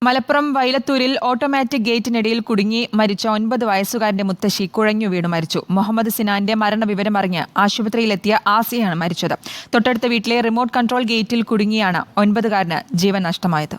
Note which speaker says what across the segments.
Speaker 1: Malappuram വൈലത്തൂരിൽ automatic ഗേറ്റിനിടയിൽ കുടുങ്ങി മരിച്ച 9 വയസ്സുകാരന്റെ മുത്തശ്ശി കുഴഞ്ഞു വീണു മരിച്ചു. മുഹമ്മദ് സിനാന്റെ മരണവിവരം അറിഞ്ഞ് ആശുപത്രിയിലെത്തിയ ആസിയാണ് മരിച്ചത്. തൊട്ടടുത്ത വീട്ടിലെ റിമോട്ട് കൺട്രോൾ ഗേറ്റിൽ കുടുങ്ങിയാണ് 9-കാരന് ജീവൻ നഷ്ടമായത്.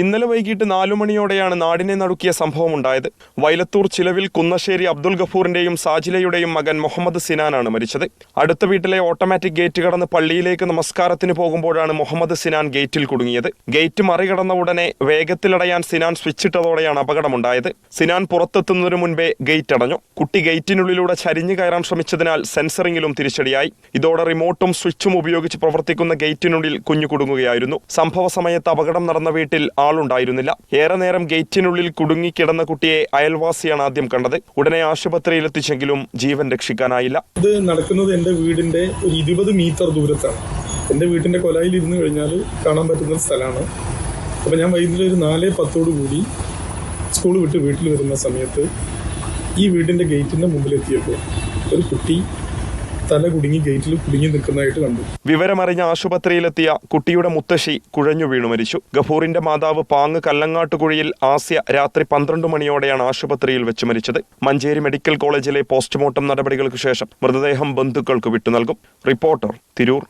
Speaker 2: ഇന്നലെ വൈകിട്ട് 4 മണിയോടെയാണ് നാടിനെ നടുക്കിയ സംഭവമുണ്ടായത്. വൈലത്തൂർ ചിലവിൽ കുന്നശ്ശേരി അബ്ദുൽ ഗഫൂറിന്റെയും സാജിലയുടെയും മകൻ മുഹമ്മദ് സിനാനാണ് മരിച്ചത്. അടുത്ത വീട്ടിലെ ഓട്ടോമാറ്റിക് ഗേറ്റ് കടന്ന് പള്ളിയിലേക്ക് നമസ്കാരത്തിന് പോകുമ്പോഴാണ് മുഹമ്മദ് സിനാൻ ഗേറ്റിൽ കുടുങ്ങിയത്. ഗേറ്റ് മറികടന്ന ഉടനെ വേഗത്തിലടയാൻ സിനാൻ സ്വിച്ചിട്ടതോടെയാണ് അപകടമുണ്ടായത്. സിനാൻ പുറത്തെത്തുന്നതിനു മുൻപേ ഗേറ്റ് അടഞ്ഞു. കുട്ടി ഗേറ്റിനുള്ളിലൂടെ ചരിഞ്ഞു കയറാൻ ശ്രമിച്ചതിനാൽ സെൻസറിംഗിലും തിരിച്ചടിയായി. ഇതോടെ റിമോട്ടും സ്വിച്ചും ഉപയോഗിച്ച് പ്രവർത്തിക്കുന്ന ഗേറ്റിനുള്ളിൽ കുഞ്ഞു കുടുങ്ങുകയായിരുന്നു. സംഭവ സമയത്ത് അപകടം നടന്ന വീട്ടിൽ ആളുണ്ടായിരുന്നില്ല. ഏറെ നേരം ഗേറ്റിനുള്ളിൽ കുടുങ്ങിക്കിടന്ന കുട്ടിയെ അയൽവാസിയാണ് ആദ്യം കണ്ടത്. ഉടനെ ആശുപത്രിയിലെത്തിച്ചെങ്കിലും ജീവൻ രക്ഷിക്കാനായില്ല.
Speaker 3: ഇത് നടക്കുന്നത് എൻ്റെ വീടിന്റെ ഒരു 20 മീറ്റർ ദൂരത്താണ്. എൻ്റെ വീട്ടിന്റെ കൊലായിൽ ഇരുന്ന് കഴിഞ്ഞാൽ കാണാൻ പറ്റുന്ന സ്ഥലമാണ്. അപ്പോൾ ഞാൻ വൈകുന്നേരം ഒരു 4:10 സ്കൂൾ വിട്ട് വീട്ടിൽ വരുന്ന സമയത്ത് ഈ വീടിന്റെ ഗേറ്റിന്റെ മുമ്പിലെത്തിയപ്പോൾ ഒരു കുട്ടി തല കുടുങ്ങി ഗേറ്റിൽ കുടുങ്ങി നിൽക്കുന്നതായിട്ട് കണ്ടു.
Speaker 2: വിവരമറിഞ്ഞ ആശുപത്രിയിലെത്തിയ കുട്ടിയുടെ മുത്തശ്ശി കുഴഞ്ഞു വീണു മരിച്ചു. ഗഫൂറിന്റെ മാതാവ് പാങ്ങ് കല്ലങ്ങാട്ടുകുഴിയിൽ ആസ്യ രാത്രി 12 മണിയോടെയാണ് ആശുപത്രിയിൽ വെച്ച് മരിച്ചത്. മഞ്ചേരി മെഡിക്കൽ കോളേജിലെ പോസ്റ്റ്മോർട്ടം നടപടികൾക്ക് ശേഷം മൃതദേഹം ബന്ധുക്കൾക്ക് വിട്ടു നൽകും. റിപ്പോർട്ടർ, തിരൂർ.